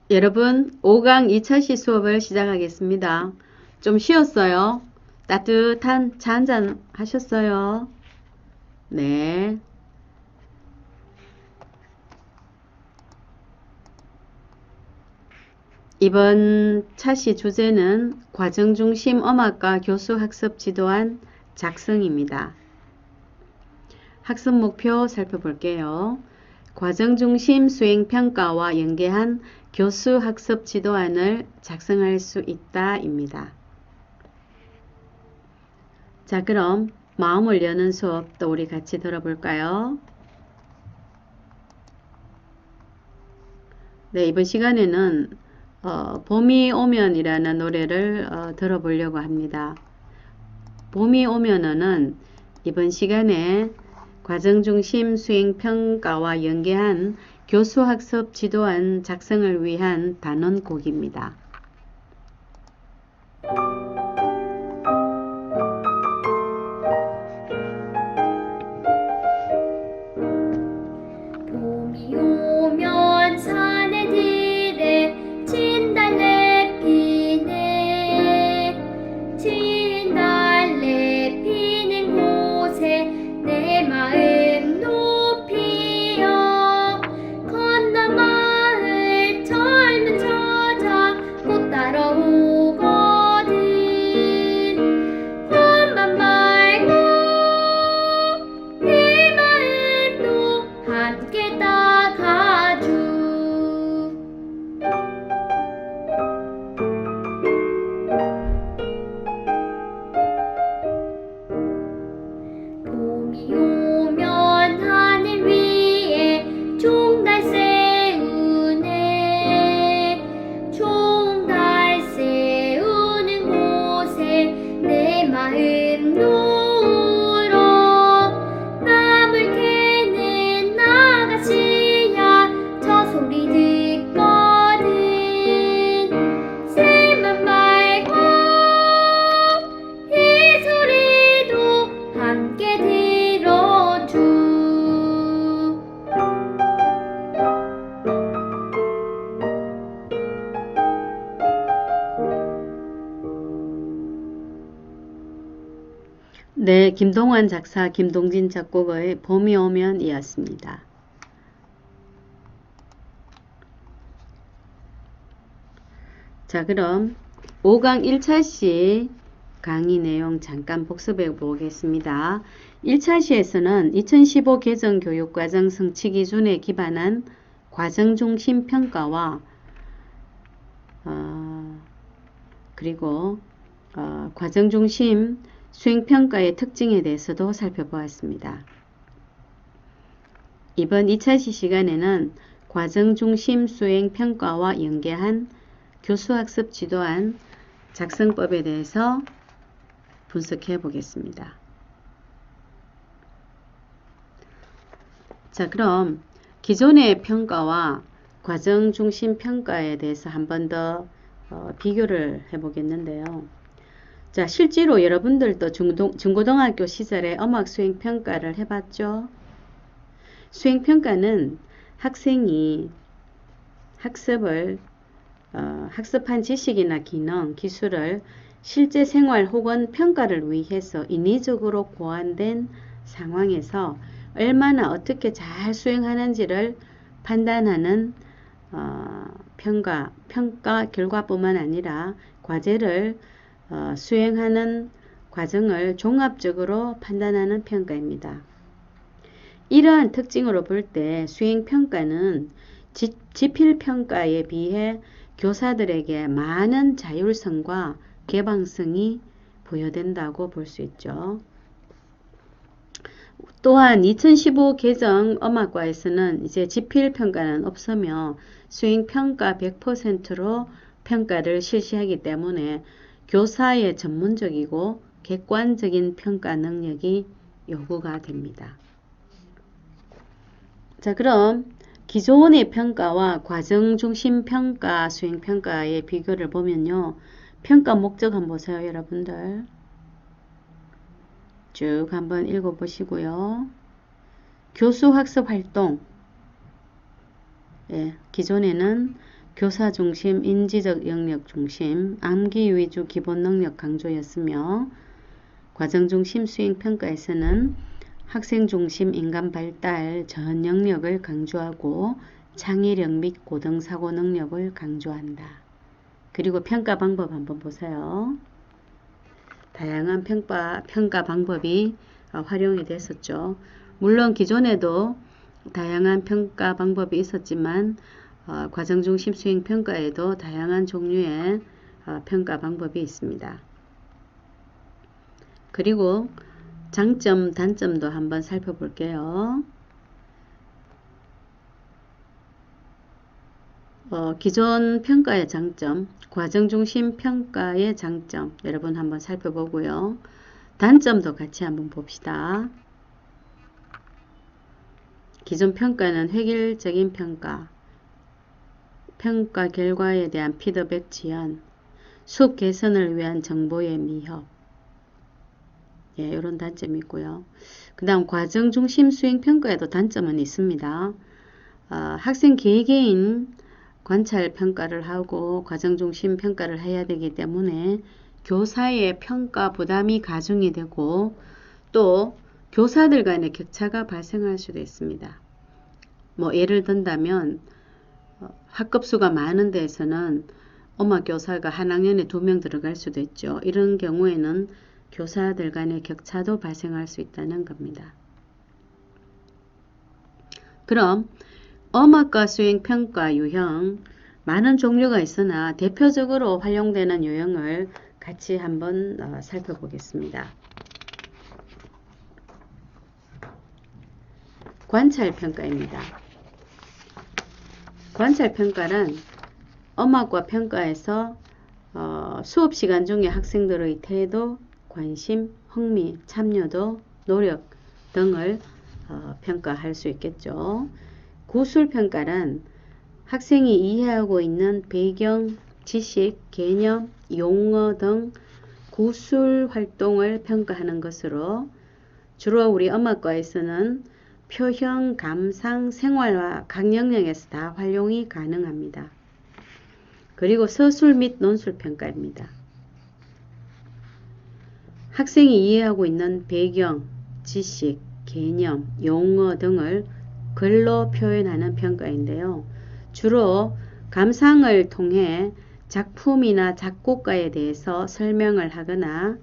여러분, 5강 2차시 수업을 시작하겠습니다. 좀 쉬었어요? 따뜻한 차 한잔 하셨어요? 네. 이번 차시 주제는 과정중심 음악과 교수학습 지도안 작성입니다. 학습 목표 살펴볼게요. 과정중심 수행평가와 연계한 교수학습 지도안을 작성할 수 있다입니다. 자, 그럼 마음을 여는 수업 또 우리 같이 들어볼까요? 네, 이번 시간에는 봄이 오면이라는 노래를 들어보려고 합니다. 봄이 오면은 이번 시간에 과정중심 수행평가와 연계한 교수학습 지도안 작성을 위한 단원곡입니다. 봄이 오면 사내들의 진달래 피네. 진달래 피는 곳에 내 마음 높이여 건너 마을 젊은 처자 곧 따라오거든. 봄만 말고 내 마음도 함께 따가주. 봄이 오면 하늘 위에 종달 세우네. 종달 세우는 곳에 내 마음 놓으러 나물 캐는 아가씨야 저 소리 듣거든. 새만 말고 이 소리도 함께 들어주. 네, 김동완 작사, 김동진 작곡의 봄이 오면 이었습니다. 자, 그럼 5강 1차시 강의 내용 잠깐 복습해 보겠습니다. 1차시에서는 2015 개정 교육과정 성취 기준에 기반한 과정중심 평가와 그리고 과정중심 수행평가의 특징에 대해서도 살펴보았습니다. 이번 2차시 시간에는 과정중심 수행평가와 연계한 교수학습 지도안 작성법에 대해서 분석해 보겠습니다. 자, 그럼 기존의 평가와 과정중심 평가에 대해서 한 번 더 비교를 해 보겠는데요. 자, 실제로 여러분들도 중고등학교 시절에 음악 수행평가를 해봤죠? 수행평가는 학생이 학습한 지식이나 기능, 기술을 실제 생활 혹은 평가를 위해서 인위적으로 고안된 상황에서 얼마나 어떻게 잘 수행하는지를 판단하는 평가 결과뿐만 아니라 과제를 수행하는 과정을 종합적으로 판단하는 평가입니다. 이러한 특징으로 볼 때 수행평가는 지필평가에 비해 교사들에게 많은 자율성과 개방성이 부여된다고 볼 수 있죠. 또한 2015 개정 음악과에서는 이제 지필평가는 없으며 수행평가 100%로 평가를 실시하기 때문에 교사의 전문적이고 객관적인 평가 능력이 요구가 됩니다. 자, 그럼 기존의 평가와 과정중심 평가, 수행평가의 비교를 보면요. 평가 목적 한번 보세요, 여러분들. 쭉 한번 읽어보시고요. 교수 학습 활동. 예, 기존에는 교사 중심, 인지적 영역 중심, 암기 위주 기본 능력 강조였으며 과정 중심 수행 평가에서는 학생 중심 인간 발달 전 영역을 강조하고 창의력 및 고등 사고 능력을 강조한다. 그리고 평가 방법 한번 보세요. 다양한 평가 방법이 활용이 됐었죠. 물론 기존에도 다양한 평가 방법이 있었지만 과정 중심 수행 평가에도 다양한 종류의 평가 방법이 있습니다. 그리고 장점, 단점도 한번 살펴볼게요. 기존 평가의 장점, 과정 중심 평가의 장점 여러분 한번 살펴보고요. 단점도 같이 한번 봅시다. 기존 평가는 획일적인 평가, 평가 결과에 대한 피드백 지연, 수업 개선을 위한 정보의 미흡, 이런 단점이 있고요. 그 다음 과정 중심 수행 평가에도 단점은 있습니다. 학생 개개인 관찰 평가를 하고 과정 중심 평가를 해야 되기 때문에 교사의 평가 부담이 가중이 되고 또 교사들 간의 격차가 발생할 수도 있습니다. 예를 든다면 학급수가 많은 데에서는 엄마 교사가 한 학년에 2명 들어갈 수도 있죠. 이런 경우에는 교사들 간의 격차도 발생할 수 있다는 겁니다. 그럼 엄학과 수행 평가 유형 많은 종류가 있으나 대표적으로 활용되는 유형을 같이 한번 살펴보겠습니다. 관찰평가입니다. 관찰평가는 엄학과 평가에서 수업 시간 중에 학생들의 태도, 관심, 흥미, 참여도, 노력 등을 평가할 수 있겠죠. 구술평가는 학생이 이해하고 있는 배경, 지식, 개념, 용어 등 구술 활동을 평가하는 것으로 주로 우리 엄학과에서는 표현, 감상, 생활화 각 영역에서 다 활용이 가능합니다. 그리고 서술 및 논술 평가입니다. 학생이 이해하고 있는 배경, 지식, 개념, 용어 등을 글로 표현하는 평가인데요. 주로 감상을 통해 작품이나 작곡가에 대해서 설명을 하거나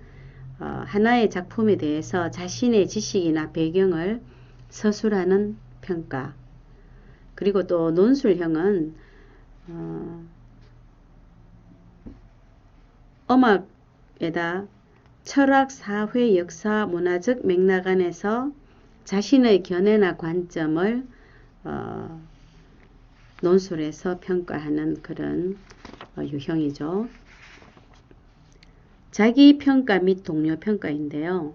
하나의 작품에 대해서 자신의 지식이나 배경을 서술하는 평가. 그리고 또 논술형은 엄학에다 철학, 사회, 역사, 문화적 맥락 안에서 자신의 견해나 관점을 논술에서 평가하는 그런 유형이죠. 자기평가 및 동료평가인데요.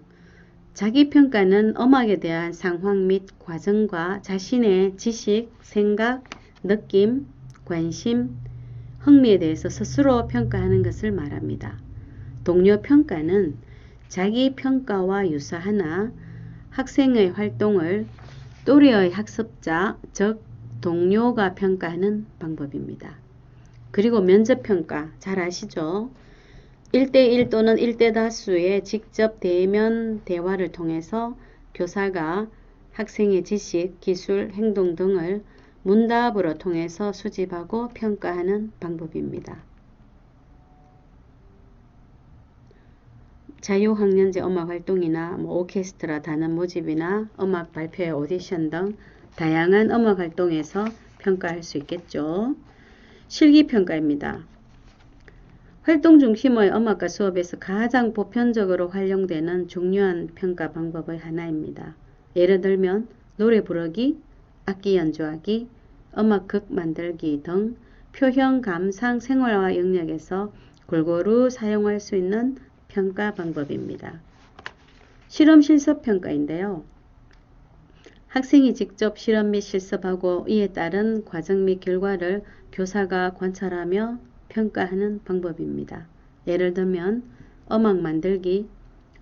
자기평가는 엄학에 대한 상황 및 과정과 자신의 지식, 생각, 느낌, 관심, 흥미에 대해서 스스로 평가하는 것을 말합니다. 동료평가는 자기평가와 유사하나 학생의 활동을 또래의 학습자, 즉 동료가 평가하는 방법입니다. 그리고 면접평가 잘 아시죠? 1대1 또는 1대 다수의 직접 대면 대화를 통해서 교사가 학생의 지식, 기술, 행동 등을 문답으로 통해서 수집하고 평가하는 방법입니다. 자유학년제 음악활동이나 오케스트라 단원 모집이나 음악 발표회 오디션 등 다양한 음악활동에서 평가할 수 있겠죠. 실기평가입니다. 활동 중심의 음악과 수업에서 가장 보편적으로 활용되는 중요한 평가 방법의 하나입니다. 예를 들면 노래 부르기, 악기 연주하기, 음악극 만들기 등 표현, 감상, 생활화 영역에서 골고루 사용할 수 있는 평가 방법입니다. 실험 실습 평가인데요. 학생이 직접 실험 및 실습하고 이에 따른 과정 및 결과를 교사가 관찰하며 평가하는 방법입니다. 예를 들면 음악 만들기,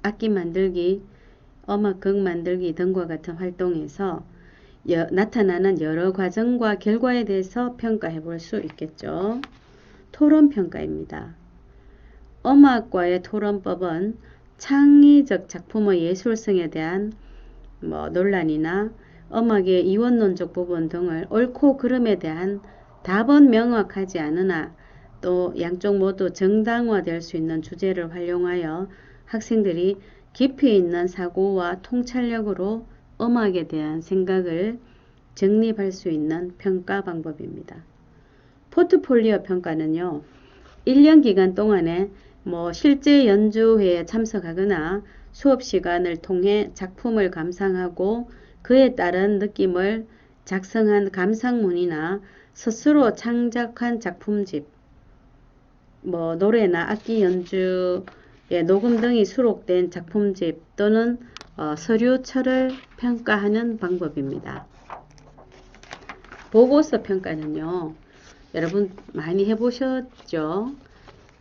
악기 만들기, 음악극 만들기 등과 같은 활동에서 나타나는 여러 과정과 결과에 대해서 평가해 볼 수 있겠죠. 토론 평가입니다. 음악과의 토론법은 창의적 작품의 예술성에 대한 논란이나 음악의 이원론적 부분 등을 옳고 그름에 대한 답은 명확하지 않으나 또 양쪽 모두 정당화될 수 있는 주제를 활용하여 학생들이 깊이 있는 사고와 통찰력으로 음악에 대한 생각을 정립할 수 있는 평가 방법입니다. 포트폴리오 평가는요, 1년 기간 동안에 실제 연주회에 참석하거나 수업 시간을 통해 작품을 감상하고 그에 따른 느낌을 작성한 감상문이나 스스로 창작한 작품집, 노래나 악기 연주의 녹음 등이 수록된 작품집 또는 서류처를 평가하는 방법입니다. 보고서 평가는요, 여러분 많이 해보셨죠?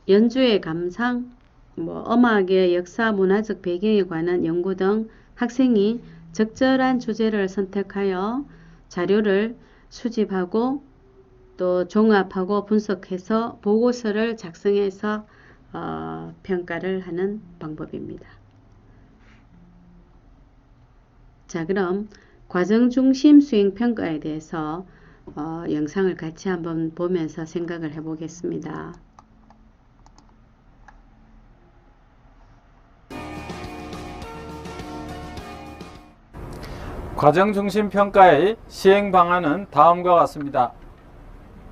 연주의 감상, 음악의 역사, 문화적 배경에 관한 연구 등 학생이 적절한 주제를 선택하여 자료를 수집하고 또 종합하고 분석해서 보고서를 작성해서 평가를 하는 방법입니다. 자, 그럼 과정 중심 수행 평가에 대해서 영상을 같이 한번 보면서 생각을 해보겠습니다. 과정중심 평가의 시행 방안은 다음과 같습니다.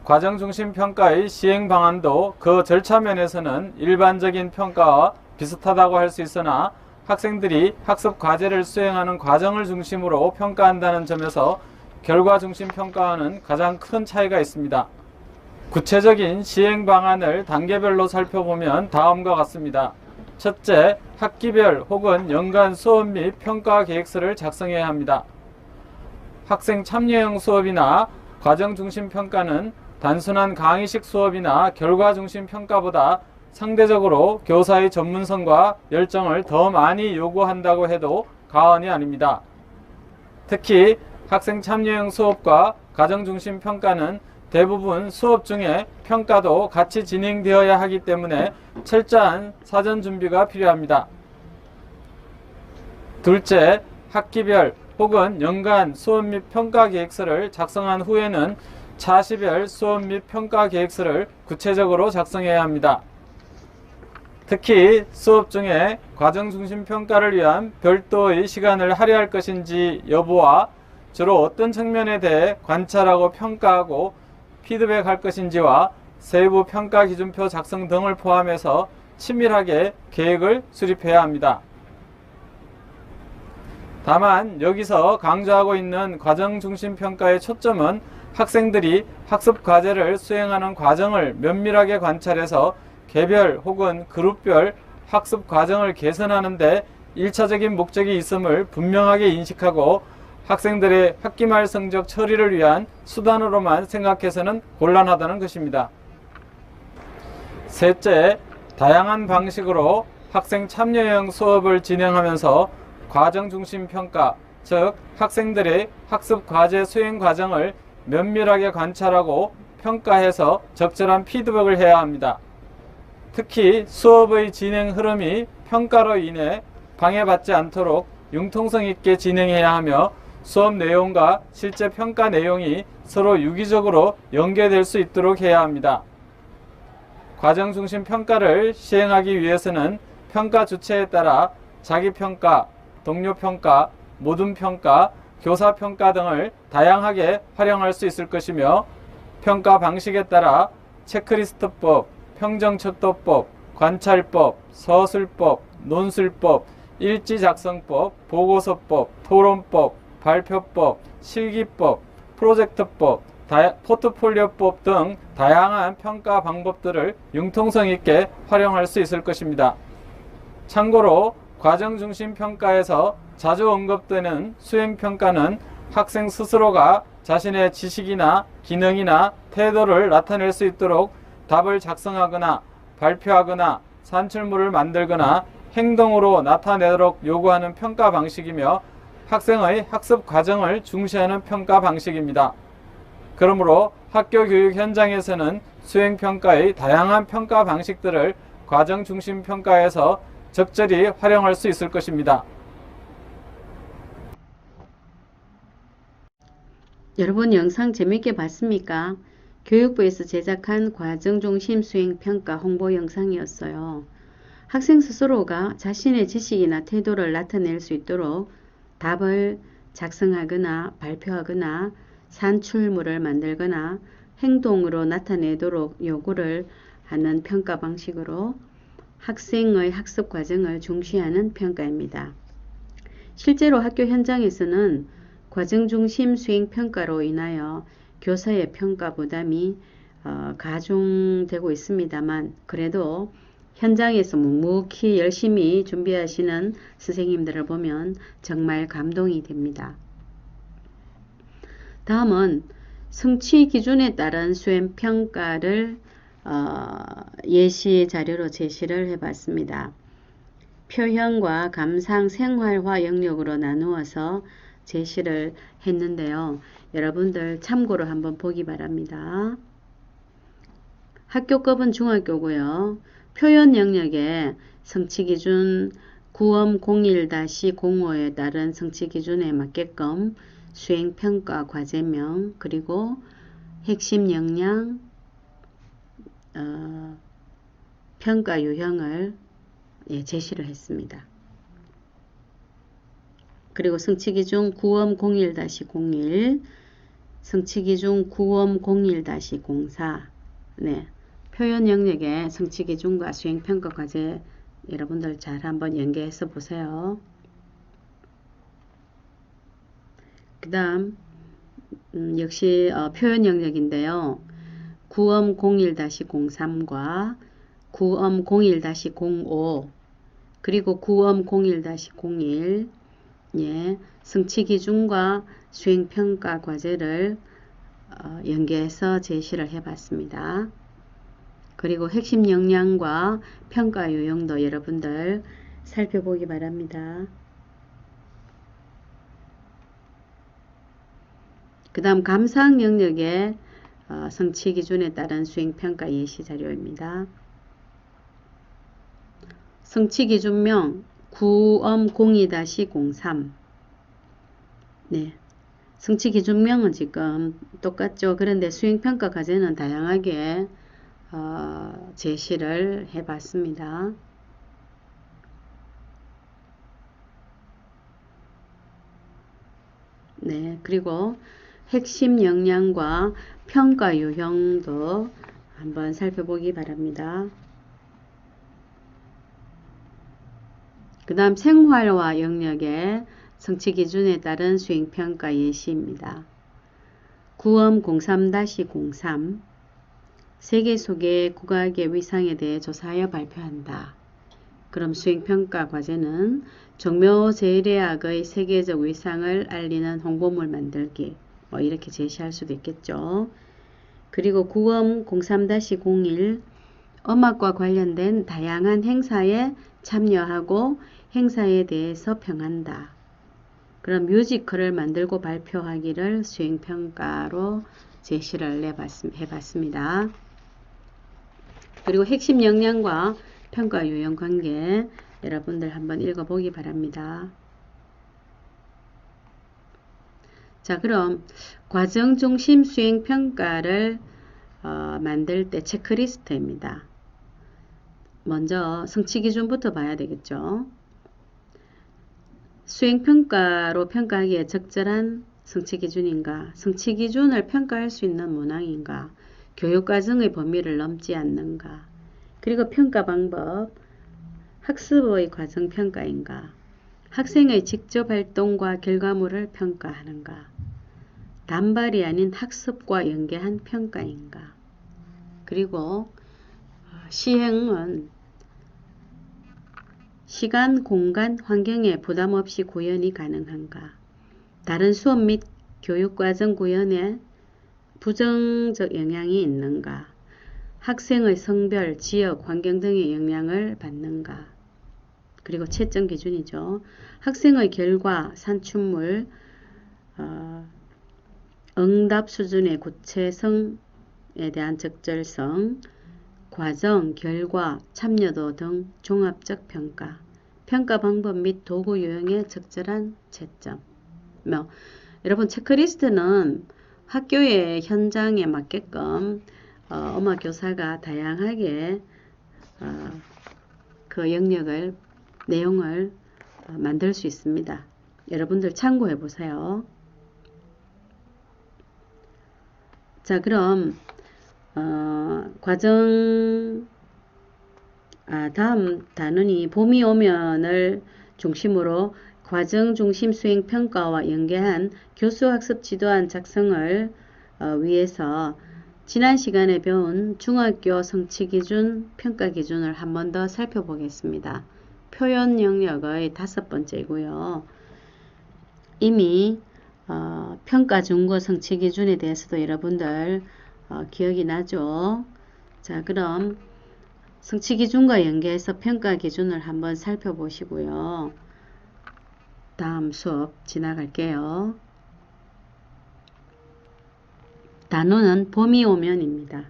과정중심 평가의 시행 방안도 그 절차 면에서는 일반적인 평가와 비슷하다고 할 수 있으나 학생들이 학습 과제를 수행하는 과정을 중심으로 평가한다는 점에서 결과 중심 평가와는 가장 큰 차이가 있습니다. 구체적인 시행 방안을 단계별로 살펴보면 다음과 같습니다. 첫째, 학기별 혹은 연간 수업 및 평가 계획서를 작성해야 합니다. 학생 참여형 수업이나 과정 중심 평가는 단순한 강의식 수업이나 결과 중심 평가보다 상대적으로 교사의 전문성과 열정을 더 많이 요구한다고 해도 과언이 아닙니다. 특히 학생 참여형 수업과 과정 중심 평가는 대부분 수업 중에 평가도 같이 진행되어야 하기 때문에 철저한 사전 준비가 필요합니다. 둘째, 학기별 혹은 연간 수업 및 평가 계획서를 작성한 후에는 차시별 수업 및 평가 계획서를 구체적으로 작성해야 합니다. 특히 수업 중에 과정 중심 평가를 위한 별도의 시간을 할애할 것인지 여부와 주로 어떤 측면에 대해 관찰하고 평가하고 피드백할 것인지와 세부 평가 기준표 작성 등을 포함해서 치밀하게 계획을 수립해야 합니다. 다만 여기서 강조하고 있는 과정 중심 평가의 초점은 학생들이 학습 과제를 수행하는 과정을 면밀하게 관찰해서 개별 혹은 그룹별 학습 과정을 개선하는 데 1차적인 목적이 있음을 분명하게 인식하고 학생들의 학기말 성적 처리를 위한 수단으로만 생각해서는 곤란하다는 것입니다. 셋째, 다양한 방식으로 학생 참여형 수업을 진행하면서 과정 중심 평가, 즉 학생들의 학습 과제 수행 과정을 면밀하게 관찰하고 평가해서 적절한 피드백을 해야 합니다. 특히 수업의 진행 흐름이 평가로 인해 방해받지 않도록 융통성 있게 진행해야 하며 수업 내용과 실제 평가 내용이 서로 유기적으로 연계될 수 있도록 해야 합니다. 과정 중심 평가를 시행하기 위해서는 평가 주체에 따라 자기평가, 동료평가, 모둠평가, 교사평가 등을 다양하게 활용할 수 있을 것이며 평가 방식에 따라 체크리스트법, 평정척도법, 관찰법, 서술법, 논술법, 일지작성법, 보고서법, 토론법, 발표법, 실기법, 프로젝트법, 포트폴리오법 등 다양한 평가 방법들을 융통성 있게 활용할 수 있을 것입니다. 참고로 과정 중심 평가에서 자주 언급되는 수행평가는 학생 스스로가 자신의 지식이나 기능이나 태도를 나타낼 수 있도록 답을 작성하거나 발표하거나 산출물을 만들거나 행동으로 나타내도록 요구하는 평가 방식이며 학생의 학습 과정을 중시하는 평가 방식입니다. 그러므로 학교 교육 현장에서는 수행평가의 다양한 평가 방식들을 과정 중심 평가에서 적절히 활용할 수 있을 것입니다. 여러분 영상 재밌게 봤습니까? 교육부에서 제작한 과정중심 수행평가 홍보 영상이었어요. 학생 스스로가 자신의 지식이나 태도를 나타낼 수 있도록 답을 작성하거나 발표하거나 산출물을 만들거나 행동으로 나타내도록 요구를 하는 평가 방식으로 학생의 학습 과정을 중시하는 평가입니다. 실제로 학교 현장에서는 과정중심 수행평가로 인하여 교사의 평가 부담이 가중되고 있습니다만 그래도 현장에서 묵묵히 열심히 준비하시는 선생님들을 보면 정말 감동이 됩니다. 다음은 성취 기준에 따른 수행평가를 예시 자료로 제시를 해봤습니다. 표현과 감상, 생활화 영역으로 나누어서 제시를 했는데요. 여러분들 참고로 한번 보기 바랍니다. 학교급은 중학교고요. 표현 영역에 성취기준 901-05에 따른 성취기준에 맞게끔 수행평가 과제명 그리고 핵심 역량 평가 유형을 제시를 했습니다. 그리고 성취기준 901-01, 성취기준 901-04 네, 표현 영역의 성취기준과 수행평가 과제 여러분들 잘 한번 연계해서 보세요. 그 다음 역시 표현 영역인데요. 901-03과 901-05 그리고 901-01 예, 성취기준과 수행평가 과제를 연계해서 제시를 해봤습니다. 그리고 핵심 역량과 평가 요령도 여러분들 살펴보기 바랍니다. 그 다음 감상 영역의 성취 기준에 따른 수행평가 예시 자료입니다. 성취 기준명 902-03 네, 성취 기준명은 지금 똑같죠. 그런데 수행평가 과제는 다양하게 제시를 해봤습니다. 네, 그리고 핵심 역량과 평가 유형도 한번 살펴보기 바랍니다. 그 다음 생활화 영역의 성취 기준에 따른 수행평가 예시입니다. 903-03 세계 속의 국악의 위상에 대해 조사하여 발표한다. 그럼 수행평가 과제는 종묘제례학의 세계적 위상을 알리는 홍보물 만들기 이렇게 제시할 수도 있겠죠. 그리고 903-01 음악과 관련된 다양한 행사에 참여하고 행사에 대해서 평한다. 그럼 뮤지컬을 만들고 발표하기를 수행평가로 제시를 해봤습니다. 그리고 핵심 역량과 평가 유형 관계 여러분들 한번 읽어보기 바랍니다. 자, 그럼 과정 중심 수행 평가를 만들 때 체크리스트입니다. 먼저 성취 기준부터 봐야 되겠죠. 수행 평가로 평가하기에 적절한 성취 기준인가, 성취 기준을 평가할 수 있는 문항인가, 교육 과정의 범위를 넘지 않는가, 그리고 평가 방법, 학습의 과정 평가인가, 학생의 직접 활동과 결과물을 평가하는가, 단발이 아닌 학습과 연계한 평가인가, 그리고 시행은 시간, 공간, 환경에 부담 없이 구현이 가능한가, 다른 수업 및 교육과정 구현에 부정적 영향이 있는가, 학생의 성별, 지역, 환경 등의 영향을 받는가, 그리고 채점 기준이죠. 학생의 결과, 산출물, 응답 수준의 구체성에 대한 적절성, 과정, 결과, 참여도 등 종합적 평가, 평가 방법 및 도구 유형의 적절한 채점. 여러분 체크리스트는 학교의 현장에 맞게끔 엄마 교사가 다양하게 그 영역을 내용을 만들 수 있습니다. 여러분들 참고해 보세요. 자, 그럼 다음 단원이 봄이 오면을 중심으로 과정 중심 수행 평가와 연계한 교수 학습 지도안 작성을 위해서 지난 시간에 배운 중학교 성취 기준, 평가 기준을 한 번 더 살펴보겠습니다. 표현 영역의 5번째이고요. 이미 평가 중고 성취 기준에 대해서도 여러분들 기억이 나죠? 자, 그럼 성취 기준과 연계해서 평가 기준을 한번 살펴보시고요. 다음 수업 지나갈게요. 단원은 봄이 오면입니다.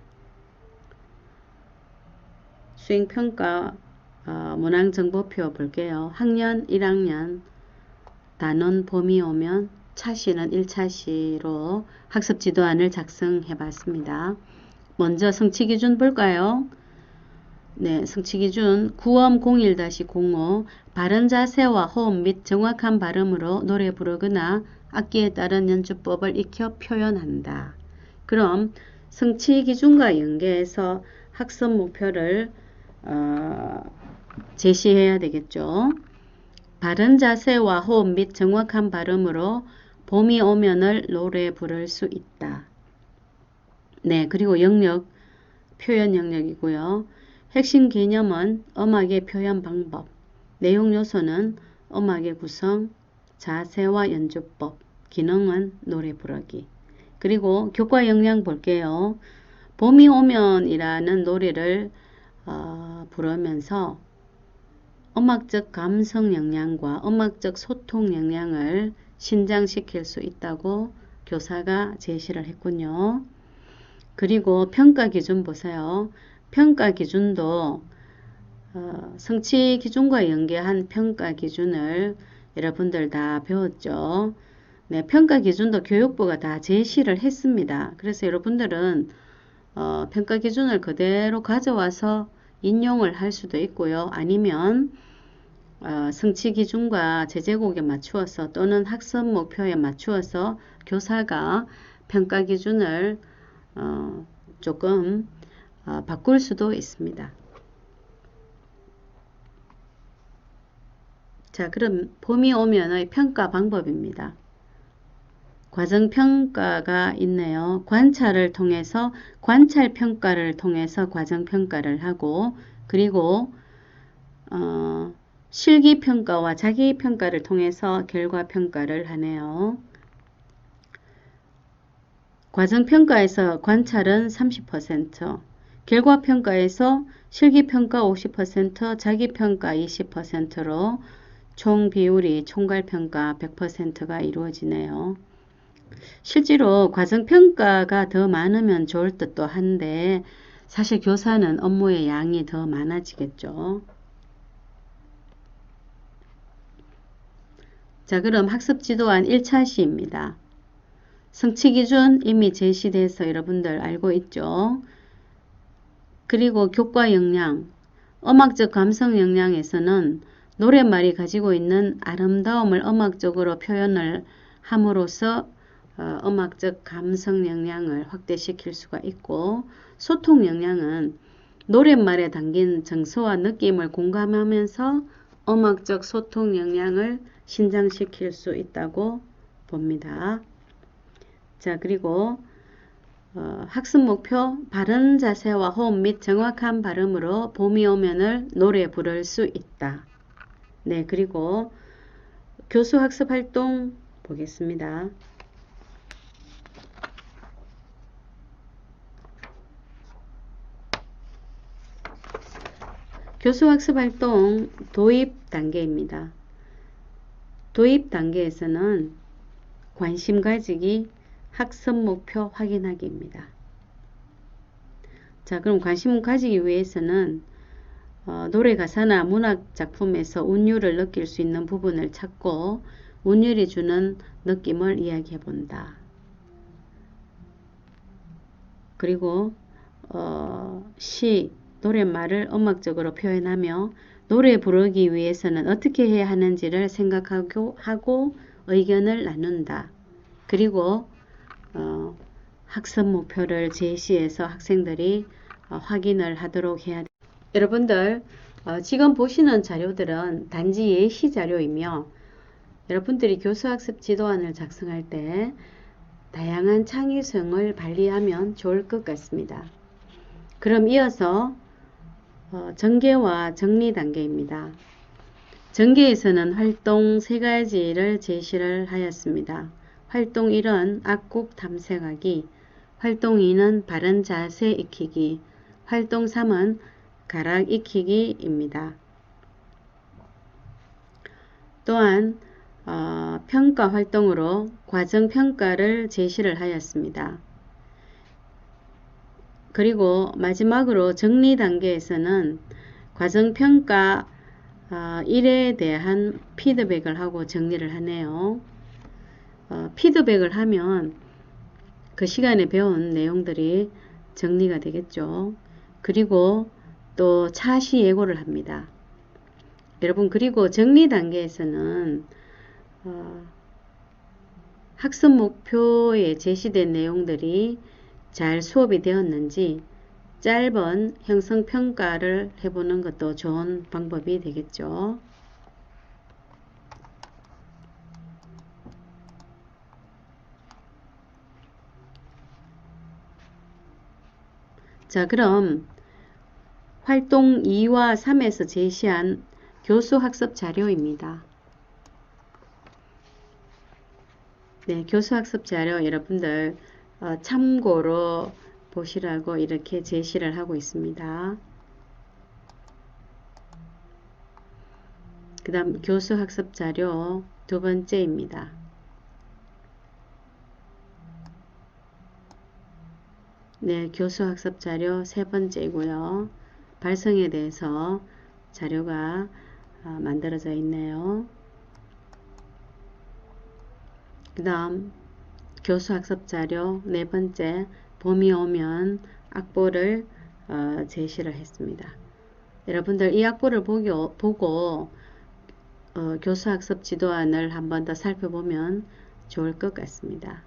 수행평가 문항정보표 볼게요. 학년 1학년 단원 봄이 오면 차시는 1차시로 학습지도안을 작성해 봤습니다. 먼저 성취기준 볼까요? 네, 성취기준 9엄01-05 바른 자세와 호흡 및 정확한 발음으로 노래 부르거나 악기에 따른 연주법을 익혀 표현한다. 그럼 성취기준과 연계해서 학습 목표를 제시해야 되겠죠. 바른 자세와 호흡 및 정확한 발음으로 봄이 오면을 노래 부를 수 있다. 네, 그리고 영역, 표현 영역이고요. 핵심 개념은 음악의 표현 방법, 내용 요소는 음악의 구성, 자세와 연주법, 기능은 노래 부르기. 그리고 교과 역량 볼게요. 봄이 오면이라는 노래를 부르면서 음악적 감성 역량과 음악적 소통 역량을 신장시킬 수 있다고 교사가 제시를 했군요. 그리고 평가 기준 보세요. 평가 기준도 성취 기준과 연계한 평가 기준을 여러분들 다 배웠죠. 네, 평가 기준도 교육부가 다 제시를 했습니다. 그래서 여러분들은 평가 기준을 그대로 가져와서 인용을 할 수도 있고요. 아니면 성취 기준과 제재국에 맞추어서 또는 학습 목표에 맞추어서 교사가 평가 기준을 조금 바꿀 수도 있습니다. 자, 그럼 봄이 오면의 평가 방법입니다. 과정평가가 있네요. 관찰을 통해서 관찰평가를 통해서 과정평가를 하고 그리고 실기평가와 자기평가를 통해서 결과평가를 하네요. 과정평가에서 관찰은 30%, 결과평가에서 실기평가 50%, 자기평가 20%로 총 비율이 총괄평가 100%가 이루어지네요. 실제로 과정평가가 더 많으면 좋을 듯도 한데 사실 교사는 업무의 양이 더 많아지겠죠. 자, 그럼 학습지도안 1차시입니다. 성취기준 이미 제시돼서 여러분들 알고 있죠. 그리고 교과 역량, 음악적 감성 역량에서는 노랫말이 가지고 있는 아름다움을 음악적으로 표현을 함으로써 음악적 감성 역량을 확대시킬 수가 있고, 소통 역량은 노랫말에 담긴 정서와 느낌을 공감하면서 음악적 소통 역량을 신장시킬 수 있다고 봅니다. 자, 그리고 학습 목표 바른 자세와 호흡 및 정확한 발음으로 봄이 오면을 노래 부를 수 있다. 네, 그리고 교수 학습 활동 보겠습니다. 교수학습 활동 도입 단계입니다. 도입 단계에서는 관심 가지기, 학습 목표 확인하기입니다. 자, 그럼 관심 가지기 위해서는 노래 가사나 문학 작품에서 운율을 느낄 수 있는 부분을 찾고 운율이 주는 느낌을 이야기해 본다. 그리고 시, 노랫말을 음악적으로 표현하며 노래 부르기 위해서는 어떻게 해야 하는지를 생각하고 의견을 나눈다. 그리고 학습 목표를 제시해서 학생들이 확인을 하도록 해야 됩니다. 여러분들 지금 보시는 자료들은 단지 예시 자료이며 여러분들이 교수학습 지도안을 작성할 때 다양한 창의성을 발휘하면 좋을 것 같습니다. 그럼 이어서 전개와 정리 단계입니다. 전개에서는 활동 3가지를 제시를 하였습니다. 활동 1은 악곡 탐색하기, 활동 2는 바른 자세 익히기, 활동 3은 가락 익히기입니다. 또한 평가 활동으로 과정 평가를 제시를 하였습니다. 그리고 마지막으로 정리 단계에서는 과정 평가 1에 대한 피드백을 하고 정리를 하네요. 피드백을 하면 그 시간에 배운 내용들이 정리가 되겠죠. 그리고 또 차시 예고를 합니다. 여러분, 그리고 정리 단계에서는 학습 목표에 제시된 내용들이 잘 수업이 되었는지 짧은 형성평가를 해보는 것도 좋은 방법이 되겠죠. 자, 그럼 활동 2와 3에서 제시한 교수학습 자료입니다. 네, 교수학습 자료 여러분들 참고로 보시라고 이렇게 제시를 하고 있습니다. 그 다음 교수학습 자료 2번째입니다. 네, 교수학습 자료 3번째이고요. 발성에 대해서 자료가 만들어져 있네요. 그 다음 교수학습 자료 4번째, 봄이 오면 악보를 제시를 했습니다. 여러분들 이 악보를 보고 교수학습 지도안을 한 번 더 살펴보면 좋을 것 같습니다.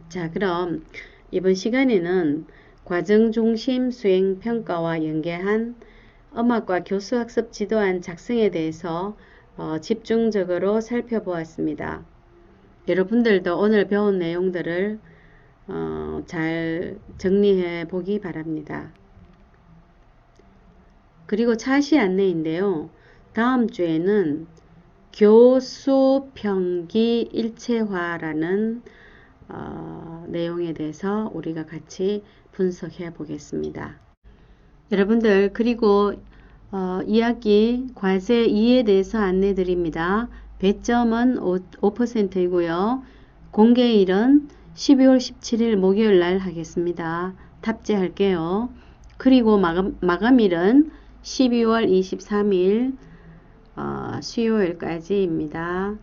자, 그럼 이번 시간에는 과정중심 수행평가와 연계한 음악과 교수학습 지도안 작성에 대해서 집중적으로 살펴보았습니다. 여러분들도 오늘 배운 내용들을 잘 정리해 보기 바랍니다. 그리고 차시 안내인데요. 다음 주에는 교수평기 일체화라는 내용에 대해서 우리가 같이 분석해 보겠습니다. 여러분들, 그리고 이학기 과제 2에 대해서 안내 드립니다. 배점은 5%이고요. 공개일은 12월 17일 목요일 날 하겠습니다. 탑재할게요. 그리고 마감일은 12월 23일 수요일까지입니다.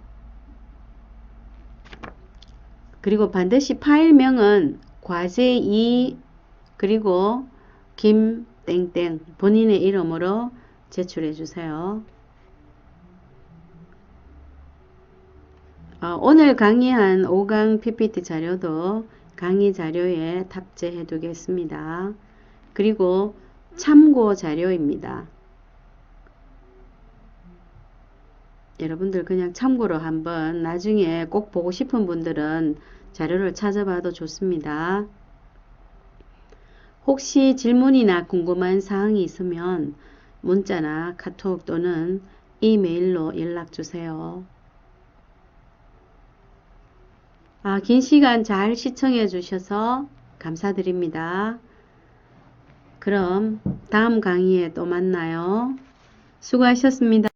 그리고 반드시 파일명은 과제 2 그리고 김땡땡 본인의 이름으로 제출해 주세요. 오늘 강의한 5강 PPT 자료도 강의 자료에 탑재해 두겠습니다. 그리고 참고 자료입니다. 여러분들 그냥 참고로 한번 나중에 꼭 보고 싶은 분들은 자료를 찾아봐도 좋습니다. 혹시 질문이나 궁금한 사항이 있으면 문자나 카톡 또는 이메일로 연락 주세요. 긴 시간 잘 시청해 주셔서 감사드립니다. 그럼 다음 강의에 또 만나요. 수고하셨습니다.